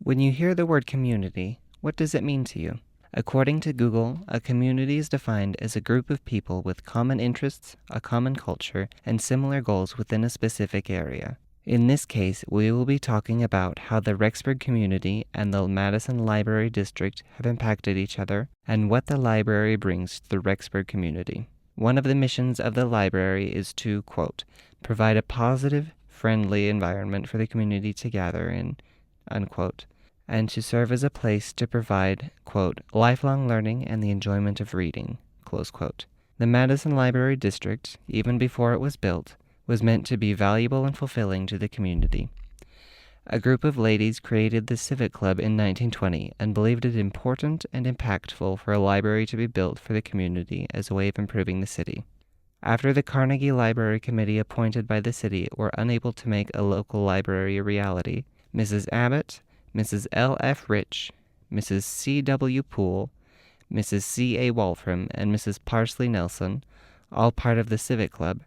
When you hear the word community, what does it mean to you? According to Google, a community is defined as a group of people with common interests, a common culture, and similar goals within a specific area. In this case, we will be talking about how the Rexburg community and the Madison Library District have impacted each other and what the library brings to the Rexburg community. One of the missions of the library is to, quote, provide a positive, friendly environment for the community to gather in, unquote, and to serve as a place to provide, quote, lifelong learning and the enjoyment of reading, close quote. The Madison Library District, even before it was built, was meant to be valuable and fulfilling to the community. A group of ladies created the Civic Club in 1920 and believed it important and impactful for a library to be built for the community as a way of improving the city. After the Carnegie Library Committee appointed by the city were unable to make a local library a reality, Mrs. Abbott, Mrs. L. F. Rich, Mrs. C. W. Poole, Mrs. C. A. Wolfram, and Mrs. Parsley Nelson, all part of the Civic Club,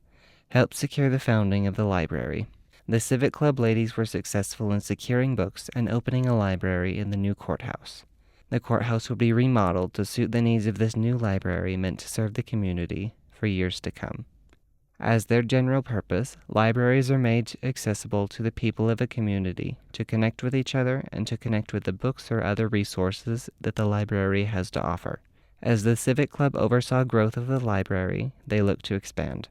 helped secure the founding of the library. The Civic Club ladies were successful in securing books and opening a library in the new courthouse. The courthouse would be remodeled to suit the needs of this new library meant to serve the community for years to come. As their general purpose, libraries are made accessible to the people of a community to connect with each other and to connect with the books or other resources that the library has to offer. As the Civic Club oversaw growth of the library, they looked to expand.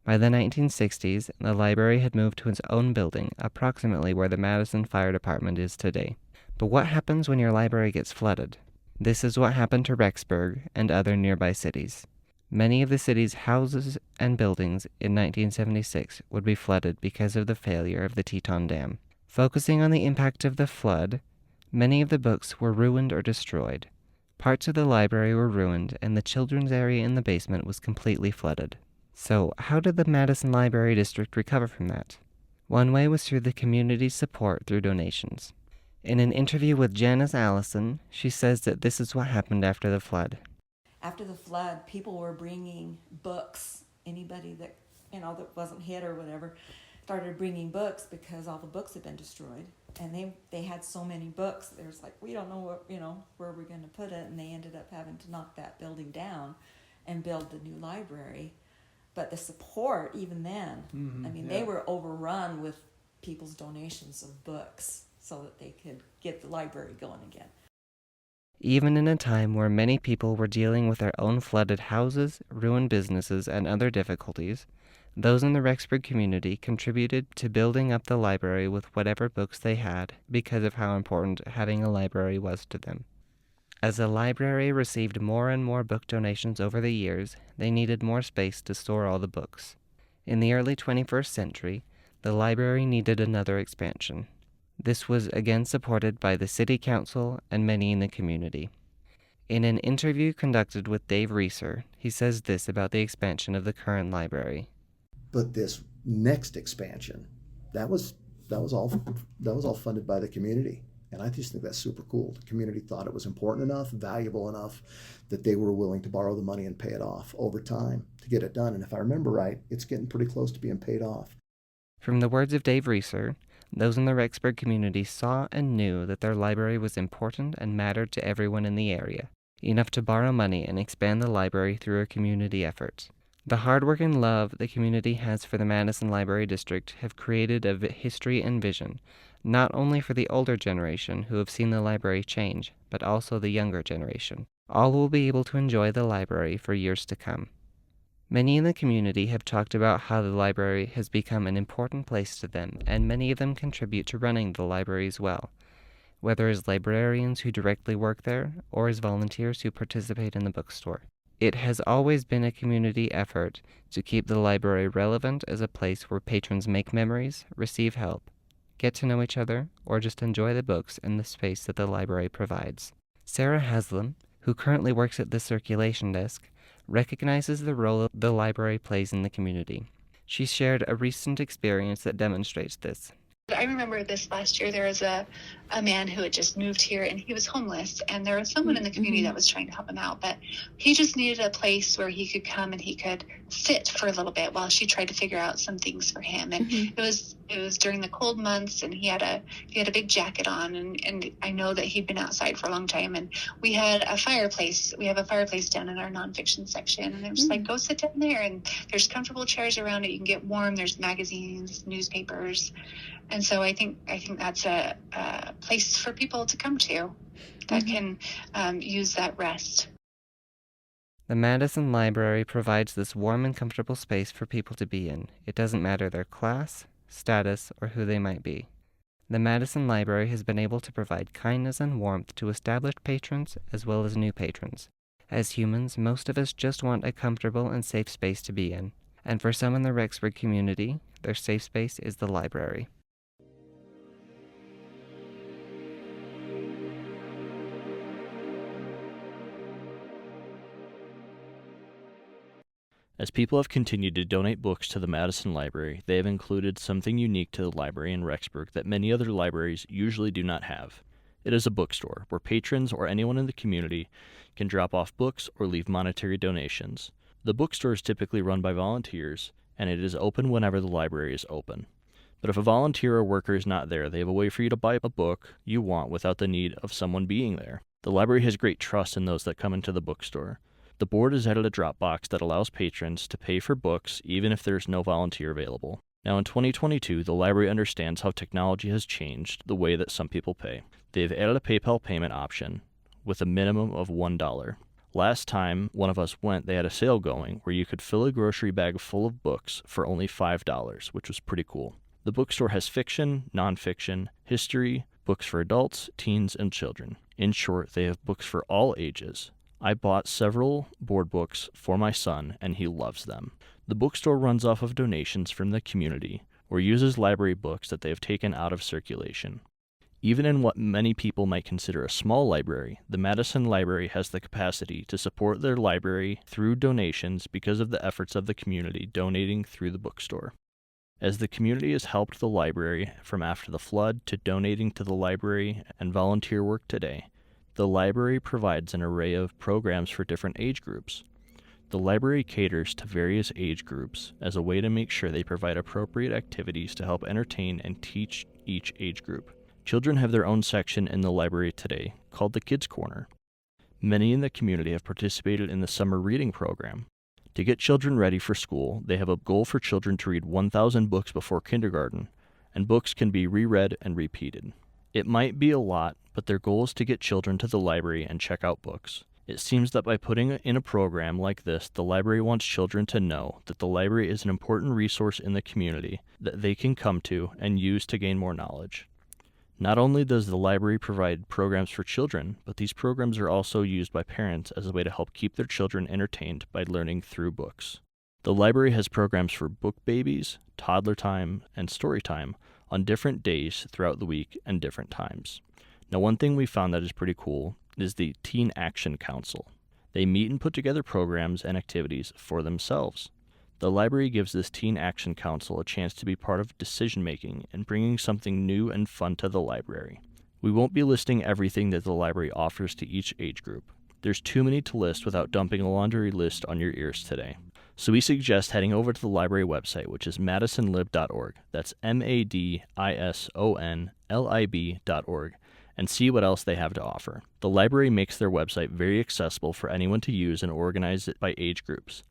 By the 1960s, the library had moved to its own building, approximately where the Madison Fire Department is today. But what happens when your library gets flooded? This is what happened to Rexburg and other nearby cities. Many of the city's houses and buildings in 1976 would be flooded because of the failure of the Teton Dam. Focusing on the impact of the flood, many of the books were ruined or destroyed. Parts of the library were ruined, and the children's area in the basement was completely flooded. So, how did the Madison Library District recover from that? One way was through the community's support through donations. In an interview with Janice Allison, she says that this is what happened after the flood. After the flood, people were bringing books. Anybody that, that wasn't hit or whatever, started bringing books because all the books had been destroyed. And they had so many books, there's like, we don't know what, where we're going to put it. And they ended up having to knock that building down and build the new library. But the support, even then, they were overrun with people's donations of books so that they could get the library going again. Even in a time where many people were dealing with their own flooded houses, ruined businesses, and other difficulties, those in the Rexburg community contributed to building up the library with whatever books they had because of how important having a library was to them. As the library received more and more book donations over the years, they needed more space to store all the books. In the early 21st century, the library needed another expansion. This was again supported by the city council and many in the community. In an interview conducted with Dave Reeser, he says this about the expansion of the current library. But this next expansion, that was all funded by the community. And I just think that's super cool. The community thought it was important enough, valuable enough, that they were willing to borrow the money and pay it off over time to get it done. And if I remember right, it's getting pretty close to being paid off. From the words of Dave Reeser, those in the Rexburg community saw and knew that their library was important and mattered to everyone in the area, enough to borrow money and expand the library through a community effort. The hard work and love the community has for the Madison Library District have created a history and vision, not only for the older generation who have seen the library change, but also the younger generation. All will be able to enjoy the library for years to come. Many in the community have talked about how the library has become an important place to them, and many of them contribute to running the library as well, whether as librarians who directly work there or as volunteers who participate in the bookstore. It has always been a community effort to keep the library relevant as a place where patrons make memories, receive help, get to know each other, or just enjoy the books and the space that the library provides. Sarah Haslam, who currently works at the circulation desk, recognizes the role the library plays in the community. She shared a recent experience that demonstrates this. I remember this last year, there was a man who had just moved here and he was homeless, and there was someone in the community that was trying to help him out, but he just needed a place where he could come and he could sit for a little bit while she tried to figure out some things for him. And it It was during the cold months, and he had a big jacket on, and I know that he'd been outside for a long time. And we had a fireplace. We have a fireplace down in our nonfiction section, and I'm just like, go sit down there. And there's comfortable chairs around it. You can get warm. There's magazines, newspapers, and so I think that's a place for people to come to that can use that rest. The Madison Library provides this warm and comfortable space for people to be in. It doesn't matter their class, status, or who they might be. The Madison Library has been able to provide kindness and warmth to established patrons as well as new patrons. As humans, most of us just want a comfortable and safe space to be in. And for some in the Rexburg community, their safe space is the library. As people have continued to donate books to the Madison Library, they have included something unique to the library in Rexburg that many other libraries usually do not have. It is a bookstore where patrons or anyone in the community can drop off books or leave monetary donations. The bookstore is typically run by volunteers, and it is open whenever the library is open. But if a volunteer or worker is not there, they have a way for you to buy a book you want without the need of someone being there. The library has great trust in those that come into the bookstore. The board has added a drop box that allows patrons to pay for books even if there is no volunteer available. Now in 2022, the library understands how technology has changed the way that some people pay. They have added a PayPal payment option with a minimum of $1. Last time one of us went, they had a sale going where you could fill a grocery bag full of books for only $5, which was pretty cool. The bookstore has fiction, nonfiction, history, books for adults, teens, and children. In short, they have books for all ages. I bought several board books for my son, and he loves them. The bookstore runs off of donations from the community or uses library books that they have taken out of circulation. Even in what many people might consider a small library, the Madison Library has the capacity to support their library through donations because of the efforts of the community donating through the bookstore. As the community has helped the library from after the flood to donating to the library and volunteer work today, the library provides an array of programs for different age groups. The library caters to various age groups as a way to make sure they provide appropriate activities to help entertain and teach each age group. Children have their own section in the library today called the Kids Corner. Many in the community have participated in the summer reading program. To get children ready for school, they have a goal for children to read 1,000 books before kindergarten, and books can be reread and repeated. It might be a lot, but their goal is to get children to the library and check out books. It seems that by putting in a program like this, the library wants children to know that the library is an important resource in the community that they can come to and use to gain more knowledge. Not only does the library provide programs for children, but these programs are also used by parents as a way to help keep their children entertained by learning through books. The library has programs for book babies, toddler time, and story time on different days throughout the week and different times. Now, one thing we found that is pretty cool is the Teen Action Council. They meet and put together programs and activities for themselves. The library gives this Teen Action Council a chance to be part of decision-making and bringing something new and fun to the library. We won't be listing everything that the library offers to each age group. There's too many to list without dumping a laundry list on your ears today. So we suggest heading over to the library website, which is madisonlib.org. That's madisonlib.org, and see what else they have to offer. The library makes their website very accessible for anyone to use and organize it by age groups.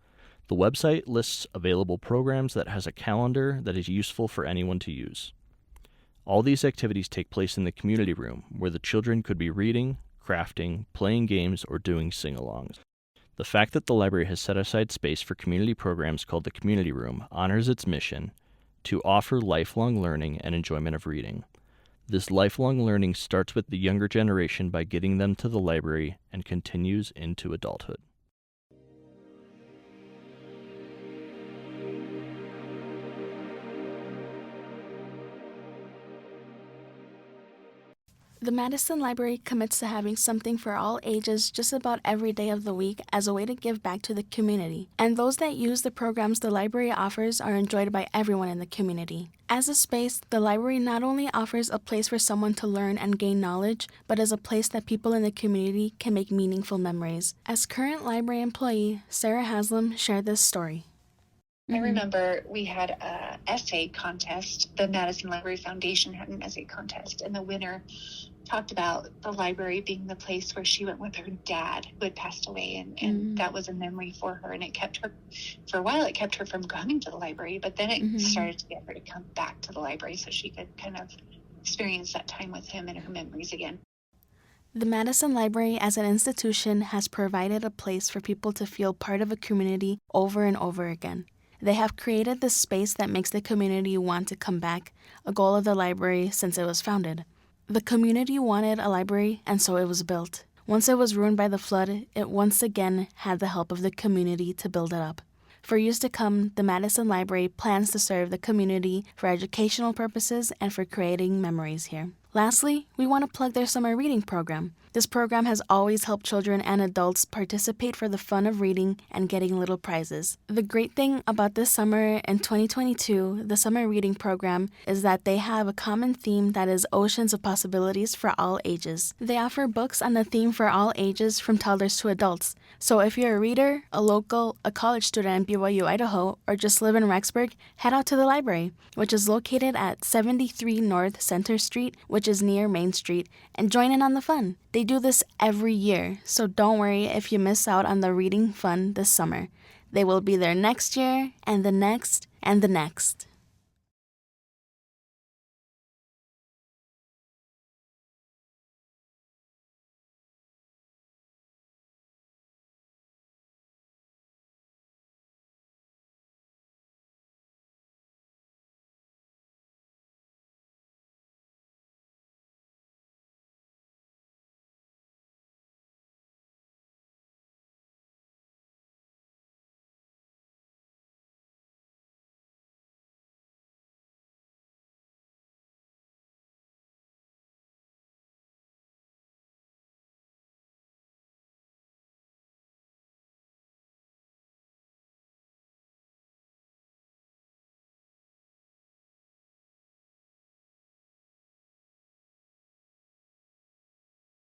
The website lists available programs that has a calendar that is useful for anyone to use. All these activities take place in the community room, where the children could be reading, crafting, playing games, or doing sing-alongs. The fact that the library has set aside space for community programs called the Community Room honors its mission to offer lifelong learning and enjoyment of reading. This lifelong learning starts with the younger generation by getting them to the library and continues into adulthood. The Madison Library commits to having something for all ages just about every day of the week as a way to give back to the community. And those that use the programs the library offers are enjoyed by everyone in the community. As a space, the library not only offers a place for someone to learn and gain knowledge, but as a place that people in the community can make meaningful memories. As current library employee, Sarah Haslam shared this story. I remember we had a essay contest. The Madison Library Foundation had an essay contest, and the winner talked about the library being the place where she went with her dad, who had passed away, and that was a memory for her, and it kept her, for a while, it kept her from coming to the library, but then it started to get her to come back to the library so she could kind of experience that time with him and her memories again. The Madison Library as an institution has provided a place for people to feel part of a community over and over again. They have created this space that makes the community want to come back, a goal of the library since it was founded. The community wanted a library, and so it was built. Once it was ruined by the flood, it once again had the help of the community to build it up. For years to come, the Madison Library plans to serve the community for educational purposes and for creating memories here. Lastly, we want to plug their summer reading program. This program has always helped children and adults participate for the fun of reading and getting little prizes. The great thing about this summer in 2022, the summer reading program, is that they have a common theme that is oceans of possibilities for all ages. They offer books on the theme for all ages from toddlers to adults. So if you're a reader, a local, a college student at BYU-Idaho, or just live in Rexburg, head out to the library, which is located at 73 North Center Street, which is near Main Street, and join in on the fun. They do this every year, so don't worry if you miss out on the reading fun this summer. They will be there next year, and the next, and the next.